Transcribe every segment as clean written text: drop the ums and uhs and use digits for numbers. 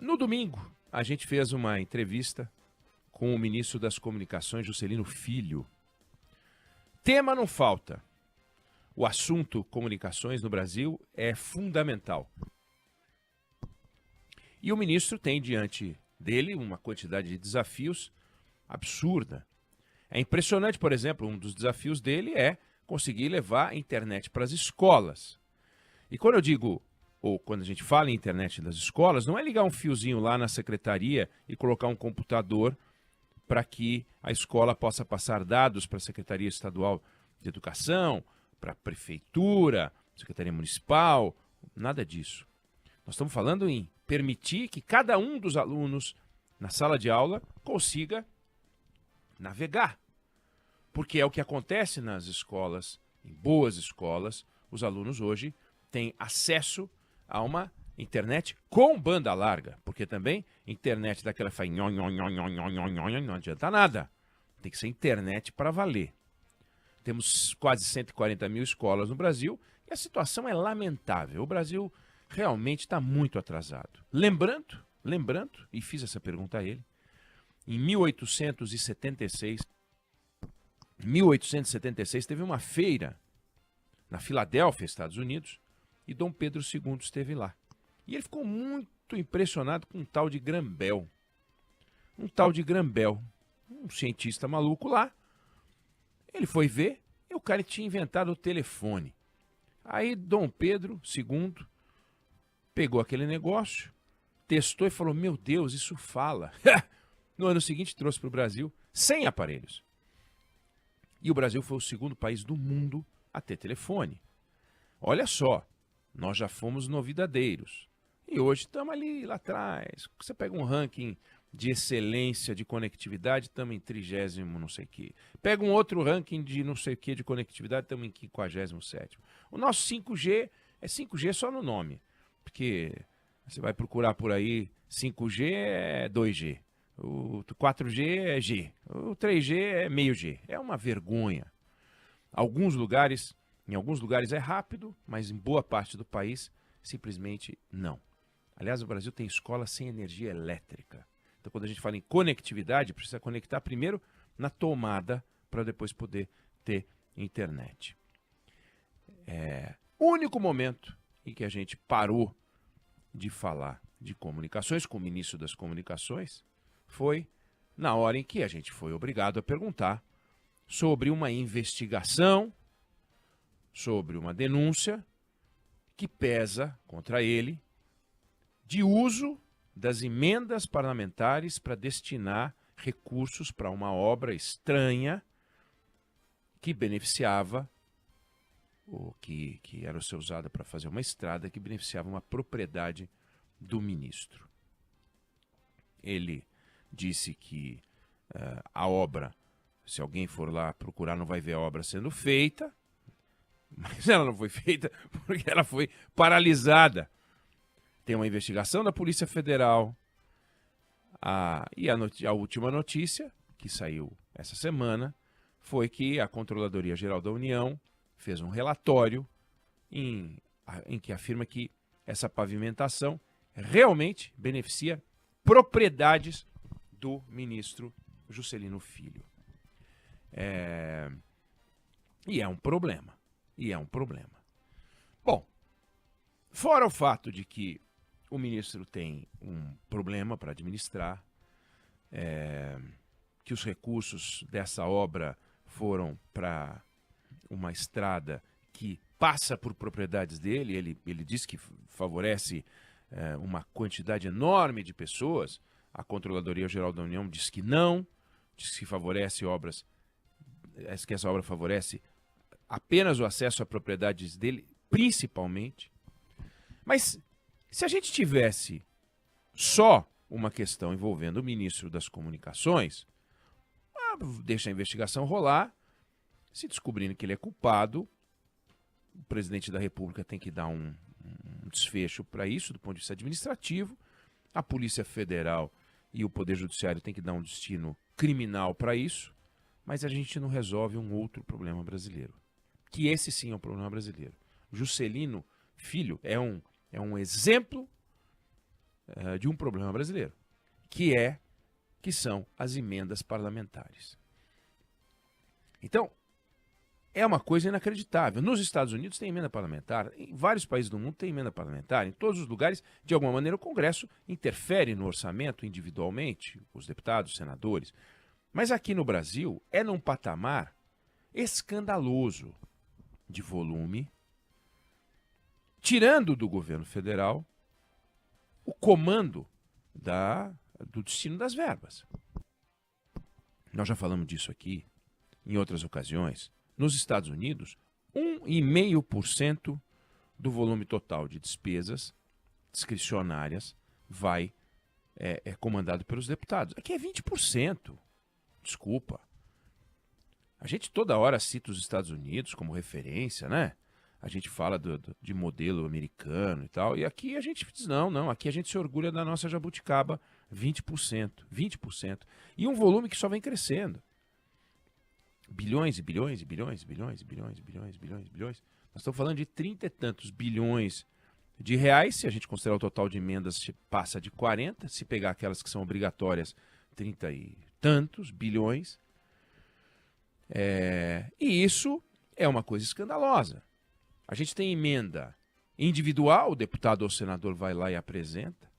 No domingo, a gente fez uma entrevista com o ministro das Comunicações, Juscelino Filho. Tema não falta. O assunto comunicações no Brasil é fundamental. E o ministro tem diante dele uma quantidade de desafios absurda. É impressionante, por exemplo, um dos desafios dele é conseguir levar a internet para as escolas. E quando eu digo, ou quando a gente fala em internet das escolas, não é ligar um fiozinho lá na secretaria e colocar um computador para que a escola possa passar dados para a Secretaria Estadual de Educação, para a Prefeitura, Secretaria Municipal, nada disso. Nós estamos falando em permitir que cada um dos alunos na sala de aula consiga navegar. Porque é o que acontece nas escolas, em boas escolas, os alunos hoje têm acesso a uma internet com banda larga. Porque também internet daquela faz não adianta nada. Tem que ser internet para valer. Temos quase 140 mil escolas no Brasil e a situação é lamentável. O Brasil realmente está muito atrasado. Lembrando, e fiz essa pergunta a ele, em 1876 teve uma feira na Filadélfia, Estados Unidos, e Dom Pedro II esteve lá. E ele ficou muito impressionado com um tal de Graham-Bell. Um cientista maluco lá. Ele foi ver e o cara tinha inventado o telefone. Aí Dom Pedro II pegou aquele negócio, testou e falou, meu Deus, isso fala. No ano seguinte trouxe para o Brasil 100 aparelhos. E o Brasil foi o segundo país do mundo a ter telefone. Olha só, nós já fomos novidadeiros. E hoje estamos ali lá atrás. Você pega um ranking de excelência de conectividade, estamos em 30º não sei o quê. Pega um outro ranking de não sei o quê de conectividade, estamos em 57º. O nosso 5G é 5G só no nome. Porque você vai procurar por aí, 5G é 2G. O 4G é G. O 3G é meio G. É uma vergonha. Em alguns lugares é rápido, mas em boa parte do país, simplesmente não. Aliás, o Brasil tem escola sem energia elétrica. Então, quando a gente fala em conectividade, precisa conectar primeiro na tomada para depois poder ter internet. O único momento em que a gente parou de falar de comunicações com o ministro das Comunicações foi na hora em que a gente foi obrigado a perguntar sobre uma investigação, sobre uma denúncia que pesa contra ele de uso das emendas parlamentares para destinar recursos para uma obra estranha que beneficiava, ou que era ser usada para fazer uma estrada, que beneficiava uma propriedade do ministro. Ele disse que a obra, se alguém for lá procurar, não vai ver a obra sendo feita, mas ela não foi feita porque ela foi paralisada. Tem uma investigação da Polícia Federal. E a última notícia, que saiu essa semana, foi que a Controladoria Geral da União fez um relatório em que afirma que essa pavimentação realmente beneficia propriedades do ministro Juscelino Filho. E é um problema. Bom, fora o fato de que o ministro tem um problema para administrar, que os recursos dessa obra foram para uma estrada que passa por propriedades dele, ele diz que favorece uma quantidade enorme de pessoas, a Controladoria Geral da União diz que não, diz que favorece obras, que essa obra favorece apenas o acesso a propriedades dele, principalmente. Mas se a gente tivesse só uma questão envolvendo o ministro das Comunicações, deixa a investigação rolar. Se descobrindo que ele é culpado, o presidente da República tem que dar um desfecho para isso, do ponto de vista administrativo. A Polícia Federal e o Poder Judiciário tem que dar um destino criminal para isso. Mas a gente não resolve um outro problema brasileiro. Que esse sim é um problema brasileiro. Juscelino Filho é um exemplo de um problema brasileiro, que são as emendas parlamentares. Então, é uma coisa inacreditável. Nos Estados Unidos tem emenda parlamentar, em vários países do mundo tem emenda parlamentar, em todos os lugares, de alguma maneira, o Congresso interfere no orçamento individualmente, os deputados, os senadores. Mas aqui no Brasil é num patamar escandaloso de volume, tirando do governo federal o comando do destino das verbas. Nós já falamos disso aqui em outras ocasiões. Nos Estados Unidos, 1,5% do volume total de despesas discricionárias é comandado pelos deputados. Aqui é 20%. Desculpa. A gente toda hora cita os Estados Unidos como referência, né? A gente fala de modelo americano e tal. E aqui a gente diz, não, aqui a gente se orgulha da nossa jabuticaba, 20%. 20%. E um volume que só vem crescendo. Bilhões e bilhões e bilhões e bilhões e bilhões e bilhões e bilhões e bilhões. Nós estamos falando de 30 e tantos bilhões de reais. Se a gente considerar o total de emendas, passa de 40. Se pegar aquelas que são obrigatórias, 30 e tantos bilhões. E isso é uma coisa escandalosa. A gente tem emenda individual, o deputado ou senador vai lá e apresenta.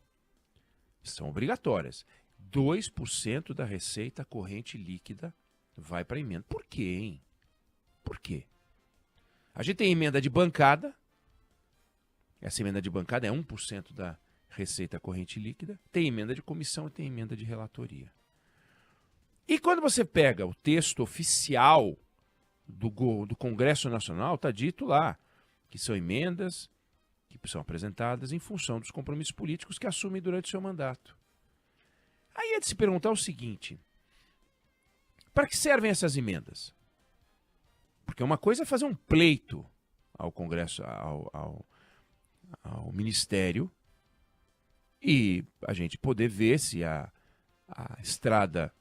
São obrigatórias. 2% da receita corrente líquida vai para emenda. Por quê, hein? Por quê? A gente tem emenda de bancada. Essa emenda de bancada é 1% da receita corrente líquida. Tem emenda de comissão e tem emenda de relatoria. E quando você pega o texto oficial do Congresso Nacional, está dito lá que são emendas que são apresentadas em função dos compromissos políticos que assumem durante o seu mandato. Aí é de se perguntar o seguinte: para que servem essas emendas? Porque uma coisa é fazer um pleito ao Congresso, ao Ministério, e a gente poder ver se a estrada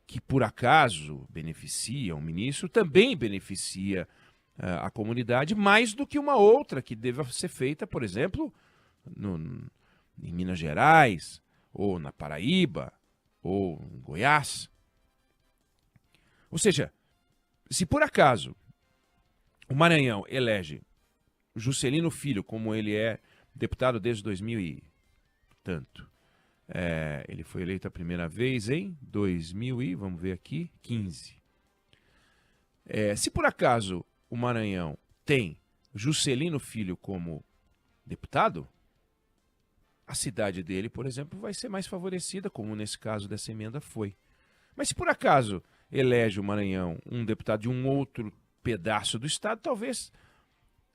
que por acaso beneficia o ministro também beneficia a comunidade mais do que uma outra que deva ser feita, por exemplo, em Minas Gerais, ou na Paraíba, ou em Goiás. Ou seja, se por acaso o Maranhão elege Juscelino Filho, como ele é deputado desde 2000 e tanto, ele foi eleito a primeira vez em 2000 e, vamos ver aqui, 15. Se por acaso o Maranhão tem Juscelino Filho como deputado, a cidade dele, por exemplo, vai ser mais favorecida, como nesse caso dessa emenda foi. Mas se por acaso elege o Maranhão um deputado de um outro pedaço do estado, talvez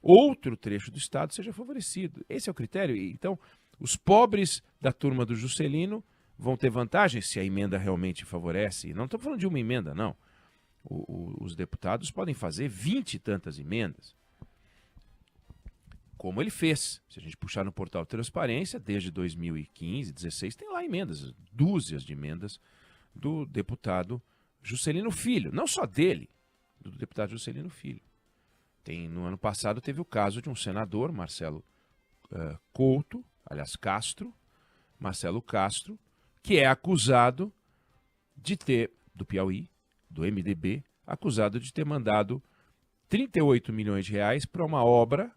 outro trecho do estado seja favorecido. Esse é o critério. Então, os pobres da turma do Juscelino vão ter vantagem se a emenda realmente favorece. Não estamos falando de uma emenda, não. Os deputados podem fazer 20 e tantas emendas, como ele fez. Se a gente puxar no portal Transparência, desde 2015, 2016, tem lá emendas, dúzias de emendas do deputado Juscelino Filho. Não só dele, do deputado Juscelino Filho. No ano passado teve o caso de um senador, Marcelo Marcelo Castro, que é acusado de ter, do Piauí, do MDB, acusado de ter mandado 38 milhões de reais para uma obra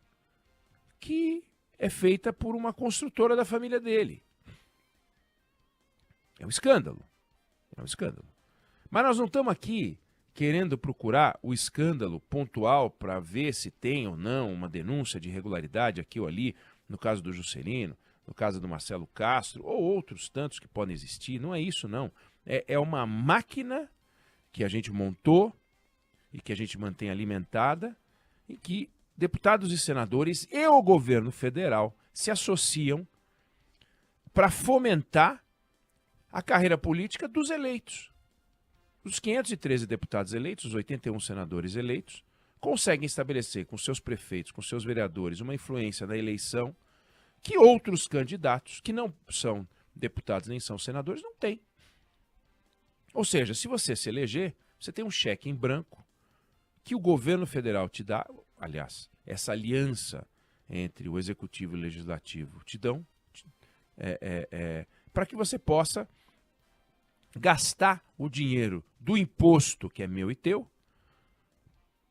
que é feita por uma construtora da família dele. É um escândalo. É um escândalo. Mas nós não estamos aqui querendo procurar o escândalo pontual para ver se tem ou não uma denúncia de irregularidade aqui ou ali, no caso do Juscelino, no caso do Marcelo Castro, ou outros tantos que podem existir. Não é isso, não. É uma máquina que a gente montou e que a gente mantém alimentada, em que deputados e senadores e o governo federal se associam para fomentar a carreira política dos eleitos. Os 513 deputados eleitos, os 81 senadores eleitos, conseguem estabelecer com seus prefeitos, com seus vereadores, uma influência na eleição que outros candidatos, que não são deputados nem são senadores, não têm. Ou seja, se você se eleger, você tem um cheque em branco que o governo federal te dá. Aliás, essa aliança entre o executivo e o legislativo te dão, para que você possa gastar o dinheiro do imposto que é meu e teu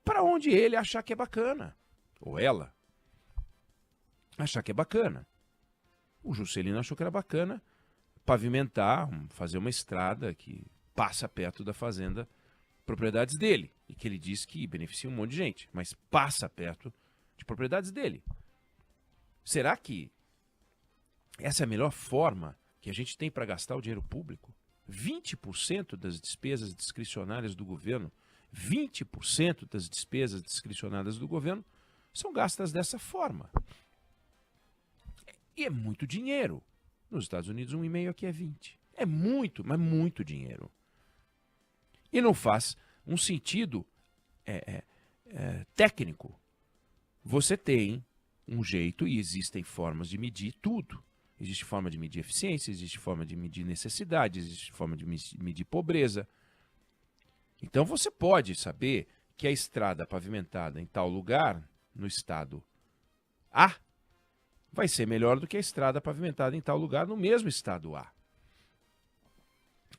para onde ele achar que é bacana, ou ela achar que é bacana. O Juscelino achou que era bacana pavimentar, fazer uma estrada que passa perto da fazenda, propriedades dele, e que ele diz que beneficia um monte de gente, mas passa perto de propriedades dele. Será que essa é a melhor forma que a gente tem para gastar o dinheiro público? 20% das despesas discricionárias do governo, 20% das despesas discricionárias do governo são gastas dessa forma. E é muito dinheiro. Nos Estados Unidos, 1,5, aqui é 20. É muito, mas muito dinheiro. E não faz um sentido técnico. Você tem um jeito e existem formas de medir tudo. Existe forma de medir eficiência, existe forma de medir necessidade, existe forma de medir pobreza. Então você pode saber que a estrada pavimentada em tal lugar, no estado A, vai ser melhor do que a estrada pavimentada em tal lugar no mesmo estado A.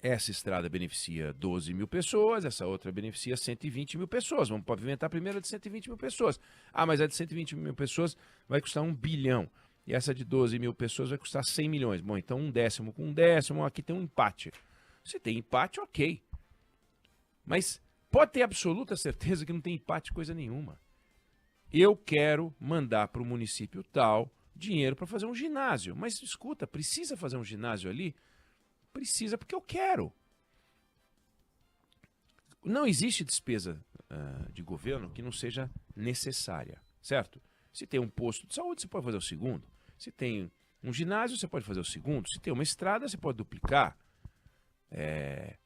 Essa estrada beneficia 12 mil pessoas, essa outra beneficia 120 mil pessoas. Vamos pavimentar a primeira de 120 mil pessoas. Ah, mas a de 120 mil pessoas vai custar 1 bilhão. E essa de 12 mil pessoas vai custar 100 milhões. Bom, então 1/10 com 1/10, aqui tem um empate. Se tem empate, ok. Mas pode ter absoluta certeza que não tem empate coisa nenhuma. Eu quero mandar para o município tal dinheiro para fazer um ginásio. Mas escuta, precisa fazer um ginásio ali? Precisa porque eu quero. Não existe despesa de governo que não seja necessária, certo? Se tem um posto de saúde, você pode fazer o segundo. Se tem um ginásio, você pode fazer o segundo. Se tem uma estrada, você pode duplicar.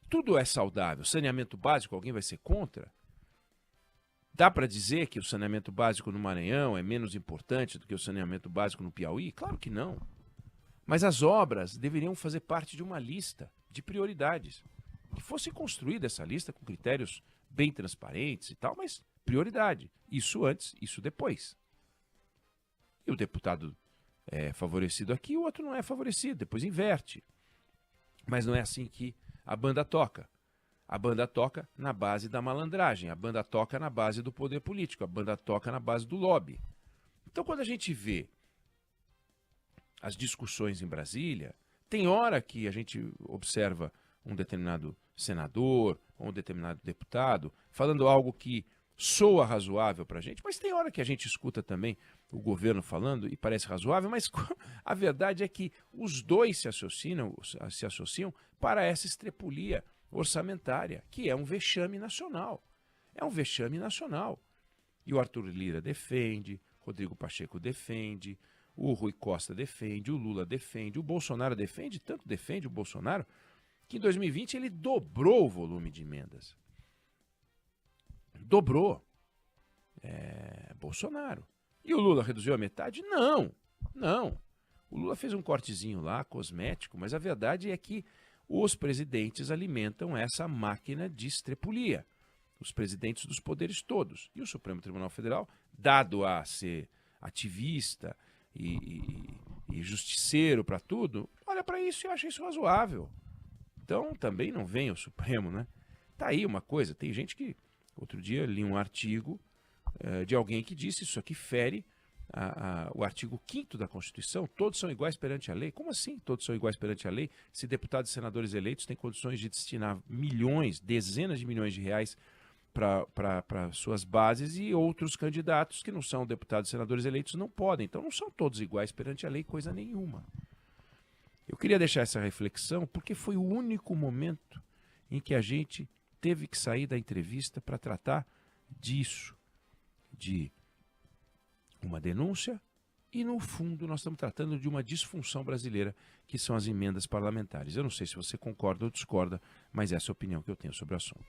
Tudo é saudável. Saneamento básico, alguém vai ser contra? Dá para dizer que o saneamento básico no Maranhão é menos importante do que o saneamento básico no Piauí? Claro que não. Mas as obras deveriam fazer parte de uma lista de prioridades. Que fosse construída essa lista com critérios bem transparentes e tal, mas prioridade. Isso antes, isso depois. E o deputado é favorecido aqui, o outro não é favorecido, depois inverte. Mas não é assim que a banda toca. A banda toca na base da malandragem, a banda toca na base do poder político, a banda toca na base do lobby. Então, quando a gente vê as discussões em Brasília, tem hora que a gente observa um determinado senador ou um determinado deputado falando algo que soa razoável para a gente, mas tem hora que a gente escuta também o governo falando e parece razoável, mas a verdade é que os dois se associam para essa estrepulia orçamentária, que é um vexame nacional. É um vexame nacional. E o Arthur Lira defende, Rodrigo Pacheco defende, o Rui Costa defende, o Lula defende, o Bolsonaro defende, tanto defende o Bolsonaro, que em 2020 ele dobrou o volume de emendas. Dobrou. Bolsonaro. E o Lula reduziu a metade? Não, não. O Lula fez um cortezinho lá, cosmético, mas a verdade é que os presidentes alimentam essa máquina de estrepulia. Os presidentes dos poderes todos. E o Supremo Tribunal Federal, dado a ser ativista e justiceiro para tudo, olha para isso e acha isso razoável. Então também não vem o Supremo, né? Tá aí uma coisa, tem gente que... Outro dia li um artigo de alguém que disse isso aqui fere o artigo 5º da Constituição, todos são iguais perante a lei. Como assim todos são iguais perante a lei? Se deputados e senadores eleitos têm condições de destinar milhões, dezenas de milhões de reais para suas bases e outros candidatos que não são deputados e senadores eleitos não podem. Então não são todos iguais perante a lei, coisa nenhuma. Eu queria deixar essa reflexão porque foi o único momento em que a gente teve que sair da entrevista para tratar disso, de uma denúncia e, no fundo, nós estamos tratando de uma disfunção brasileira, que são as emendas parlamentares. Eu não sei se você concorda ou discorda, mas essa é a opinião que eu tenho sobre o assunto.